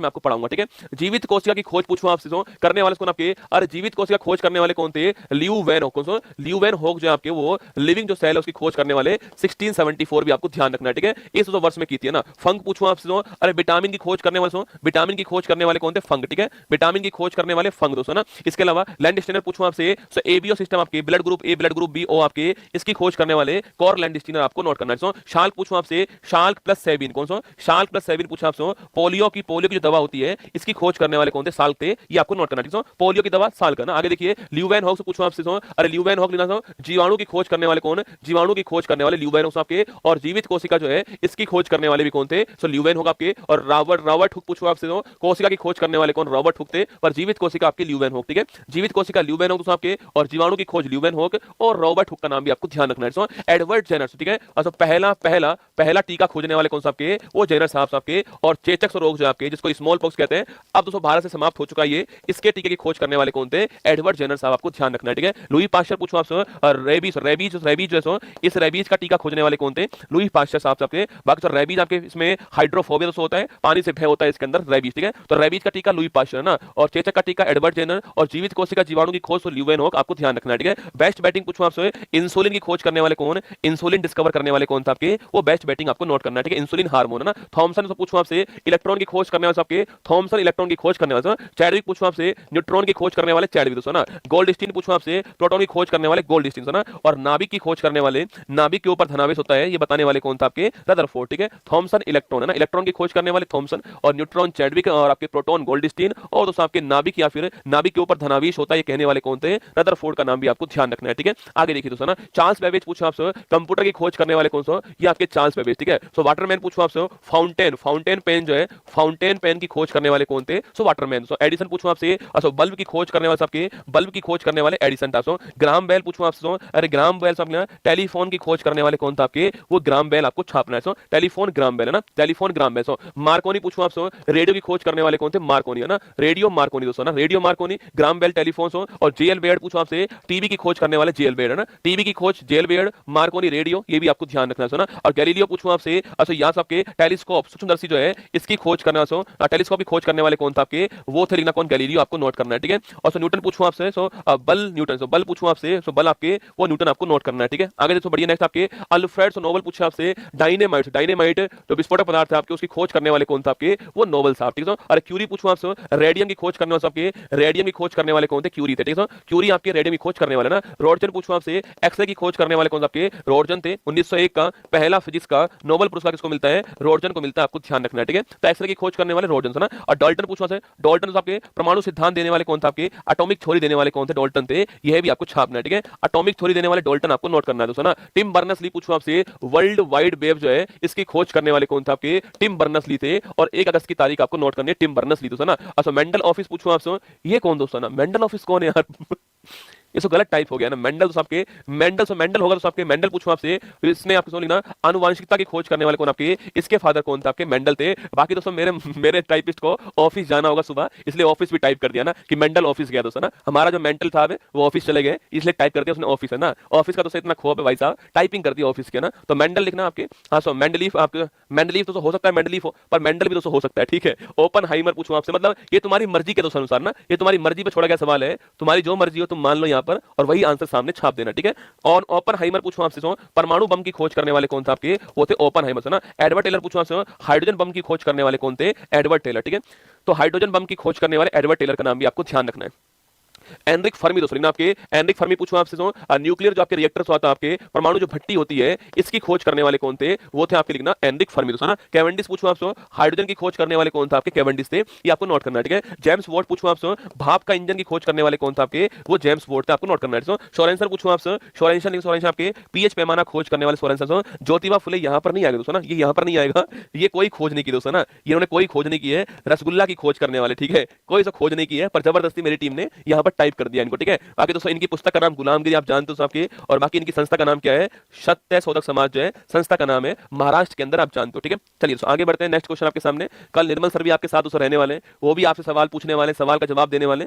मैं आपको पढ़ाऊंगा, ठीक है। जीवित कोशिका की खोज पूछूं आपसे तो करने वाले कौन आपके, अरे जीवित कोशिका खोज करने वाले कौन थे, लियू वैन होक। लियू वैन होक जो आपके वो लिविंग जो सेल है उसकी खोज करने वाले 1674 भी आपको ध्यान रखना है, ठीक है। इस तो वर्ष में की थी ना। फंग पूछूं आपसे तो, अरे विटामिन की खोज करने वाले विटामिन की खोज करने वाले कौन थे, फंग, ठीक है। विटामिन की खोज करने वाले फंग दोस्तों ना। इसके अलावा लैंडस्टीनर पूछूं आपसे, सो एबीओ सिस्टम आपके blood group A blood group B O आपके इसकी खोज करने वाले कॉर लैंडस्टीनर आपको नोट करना है। शाल्क पूछूं आपसे, शाल्क प्लस सेबिन कौन सा, शाल्क प्लस सेबिन पूछा आपसे। पोलियो की जो दवा होती है इसकी खोज करने वाले कौन थे, साल्क थे, ये आपको नोट करना, ठीक है। पोलियो की दवा साल्क ना। आगे देखिए ल्यूवेन हॉक से पूछूं आपसे, अरे ल्यूवेन हॉक लेना, जीवाणु की खोज करने वाले कौन, जीवाणु की खोज करने वाले ल्यूवेन हॉक आपके, और जीवित कोशिका जो है इसकी खोज करने वाले भी कौन थे, सो ल्यूवेन हॉक आपके। और रॉबर्ट हुक पूछूं आपसे, कोशिका की खोज करने वाले कौन, रॉबर्ट हुक थे, पर जीवित कोशिका आपकी ल्यूवेन हॉक, ठीक है। जीवित कोशिका ल्यूवेन हॉक आपके, और जीवाणु की खोज ल्यूवेन हॉक, और रॉबर्ट हुक का नाम भी आपको ध्यान रखना है। एडवर्ड जेनर, ठीक है। और पहला पहला पहला टीका खोजने वाले कौन सा आपके, वो जेनर साहब आपके। और चेचक रोग जो आपके जिसको स्मॉल पॉक्स कहते हैं, अब दोस्तों भारत से समाप्त हो चुका है ये, इसके टीके की खोज करने वाले कौन थे, एडवर्ड जेनर साहब, आपको ध्यान रखना है, ठीक है। लुई पास्चर पूछूं आपसे, रेबीज रेबीज रेबीज जो इस रेबीज का टीका खोजने वाले कौन थे, लुई पास्चर साहब आपके। बाकी तो रेबीज आपके इसमें हाइड्रोफोबिया दोस्तों होता है, पानी से भय होता है इसके अंदर, रेबीज, ठीक है। तो रेबीज का टीका लुई पास्चर ना, और चेचक का टीका एडवर्ड जेनर, और जीवित कोशिका जीवाणु की खोज तो ल्यूवेन हॉक, आपको ध्यान रखना है, ठीक है। बेस्ट बैटिंग पूछूं आपसे, इंसुलिन की खोज करने वाले कौन, इंसुलिन डिस्कवर करने वाले कौन था आपके, वो बेस्ट बैटिंग आपको नोट करना है, ठीक है। इंसुलिन हार्मोन है ना। थॉमसन से पूछूं आपसे, इलेक्ट्रॉन की खोज करने वाले आपके, थॉमसन इलेक्ट्रॉन की खोज करने वाले। चैडविक पूछूं आपसे, न्यूट्रॉन की खोज करने वाले चैडविक दोस्तों ना। गोल्डस्टीन पूछूं आपसे, प्रोटॉन की खोज करने वाले गोल्डस्टीन ना। और नाभिक की खोज करने वाले, नाभिक के ऊपर धनावेश होता है ये बताने वाले कौन था आपके, रदरफोर्ड, ठीक है। थॉमसन इलेक्ट्रॉन है ना, इलेक्ट्रॉन की खोज करने वाले थॉमसन, और न्यूट्रॉन चैडविक, और आपके प्रोटॉन गोल्डस्टीन, और दोस्तों आपके नाभिक या फिर नाभिक के ऊपर धनावेश होता है ये कहने वाले कौन थे, रदरफोर्ड का नाम भी आपको ध्यान रखना है, ठीक है। आगे देखिए दोस्तों ना, चार्ल्स बेबेज पूछा आपसे, कंप्यूटर की खोज करने वाले कौन सा, ये आपके चार्ल्स बेबेज, ठीक है। सो वाटरमैन पूछो आपसे, फाउंटेन फाउंटेन पेन जो है, फाउंटेन पेन की खोज करने वाले कौन थे, सो वाटरमैन। सो एडिसन पूछो आपसे, बल्ब की खोज करने वाले आपके, बल्ब की खोज करने वाले एडिसन था। सो ग्राम बेल पूछो आपसे, अरे ग्राम बेल आपने, टेलीफोन की खोज करने वाले कौन था आपके, वो ग्राम बेल आपको छापना है। सो टेलीफोन ग्राम बेल है ना, टेलीफोन ग्राम बेल। सो मार्कोनी पूछो आपसे, रेडियो की खोज करने वाले कौन थे, मार्कोनी है ना, रेडियो मार्कोनी दोस्तों ना, radio Marconi, Graham Bell, telephone. So और जेएल बेड पूछो आपसे, टीवी की खोज करने वाले जेएल बेड है ना, टीवी की खोज जेएल बेड, मार्कोनी, रेडियो, ये भी आपको ध्यान रखना है ना। और गैलीलियो पूछो आपसे, अच्छा यहाँ आपके टेलीस्कोप सूक्ष्मदर्शी जो है इसकी खोज करना, सो टेलीस्कोप की खोज करने वाले कौन था आपके, वो थे, लिखना कौन, गैलीलियो, आपको नोट करना है, ठीक है। और सो न्यूटन पूछूं आपसे, सो बल न्यूटन, सो बल पूछूं आपसे, सो बल आपके वो न्यूटन आपको नोट करना है, ठीक है। आगे देखो बढ़िया, नेक्स्ट आपके अल्फ्रेड नोबल पूछा आपसे, डायनेमाइट, डायनेमाइट जो विस्फोटक पदार्थ है आपके उसकी खोज करने वाले कौन था आपके, वो नोबल साहब, ठीक है। और क्यूरी पूछूं आपसे, रेडियम की खोज करने वाले आपके, रेडियम की खोज करने वाले कौन थे, क्यूरी थे, ठीक है। क्यूरी आपके रेडियम की खोज करने वाले ना। रोर्टन पूछूं आपसे, एक्सरे की खोज करने वाले कौन आपके, रोर्टन थे। 1901 का पहला फिजिक्स का नोबल पुरस्कार किसको मिलता है, रोर्टन को मिलता है, आपको ध्यान रखना है, ठीक है। तो एक्सरे की खोज करने वाले रोर्टन ना। और डाल्टन पूछा से, डाल्टन आपके परमाणु सिद्धांत देने वाले कौन था आपके, एटॉमिक थ्योरी देने वाले कौन थे, डाल्टन थे, यह भी आपको छापना है, ठीक है। एटॉमिक थ्योरी देने वाले डाल्टन आपको नोट करना है दोस्तों ना। टिम बर्नर्स ली पूछूं आपसे, वर्ल्ड वाइड वेब जो है इसकी खोज करने वाले कौन थे आपके, टिम बर्नर्स ली थे, और 1 अगस्त की तारीख आपको नोट करनी है, टिम बर्नर्स ली दोस्तों ना। अच्छा मेंडल ऑफिस पूछूं आपसे, ये कौन दोस्तों ना, मेंडल ऑफिस कौन है यार ये तो गलत टाइप हो गया ना। मेंडल तो आपके मेंडल, सो मेंडल होगा तो आपके मेंडल पूछूं आपसे, इसने आपको लिखना आनुवांशिकता की खोज करने वाले कौन आपके, इसके फादर कौन थे आपके, मेंडल थे। बाकी दोस्तों मेरे मेरे टाइपिस्ट को ऑफिस जाना होगा सुबह, इसलिए ऑफिस भी टाइप कर दिया ना कि मेंडल ऑफिस गया दोस्तों ना। हमारा जो मेंटल था वो ऑफिस चले गए, इसलिए टाइप करके उसने ऑफिस है ना, ऑफिस का तो इतना खोप है भाई साहब, टाइपिंग कर दी ऑफिस के ना। तो मेंडल लिखना आपके, हाँ सो मेंडलीफ, आपके मेंडलीफ तो हो सकता है, मेंडलीफ हो, पर मेंडल भी दोस्तों हो सकता है, ठीक है। ओपन हाइमर पूछूं आपसे, मतलब ये तुम्हारी मर्जी के दोस्तों अनुसार ना, ये तुम्हारी मर्जी पे छोड़ा गया सवाल है, तुम्हारी जो मर्जी हो तुम मान लो यहाँ पर, और वही आंसर सामने छाप देना, ठीक है। और ओपन हाइमर पूछूं आपसे, परमाणु बम की खोज करने वाले कौन थे आपके, वो थे ओपन हाइमर ना। एडवर्ड टेलर पूछूं आपसे, हाइड्रोजन बम की खोज करने वाले कौन थे, एडवर्ड टेलर, ठीक है। तो हाइड्रोजन बम की खोज करने वाले एडवर्ड टेलर का नाम भी आपको ध्यान रखना है। एनरिक फर्मी दोस्तों लिखना आपके, एनरिक फर्मी पूछूं आपसे, न्यूक्लियर जो आपके रिएक्टर्स होता है आपके, परमाणु जो भट्टी होती है इसकी खोज करने वाले कौन थे, वो थे आपके, लिखना एनरिक फर्मी दोस्तों ना। कैवेंडिश पूछूं आपसे, हाइड्रोजन की खोज करने वाले कौन था आपके, कैवेंडिश थे, ये आपको नोट करना है, ठीक है। जेम्स वॉट पूछूं आपसे, भाप का इंजन की खोज करने वाले कौन था आपके, वो जेम्स वॉट थे, आपको नोट करना है। सोरेंसन पूछूं आपसे, सोरेंसन सोरेंसन आपके पीएच पैमाना खोज करने वाले सोरेंसन। ज्योतिबा फुले यहां पर नहीं आएगा दोस्तों ना, ये यहां पर नहीं आएगा, ये कोई खोज नहीं की दोस्तों ना, इन्होंने कोई खोज नहीं की है। रसगुल्ला की खोज करने वाले, ठीक है, कोई सा खोज नहीं की है, पर जबरदस्ती मेरी टीम ने यहां पर टाइप कर दिया इनको, ठीक है। बाकी दोस्तों इनकी पुस्तक का नाम गुलामगिरी आप जानते हो आपके, और बाकी इनकी संस्था का नाम क्या है, सत्य शोधक समाज जो है संस्था का नाम है, महाराष्ट्र के अंदर आप जानते हो, ठीक है। चलिए दोस्तों आगे बढ़ते हैं, नेक्स्ट क्वेश्चन आपके सामने, कल निर्मल सर भी आपके साथ दोस्तों रहने वाले हैं, वो भी आपसे सवाल पूछने वाले, सवाल का जवाब देने वाले।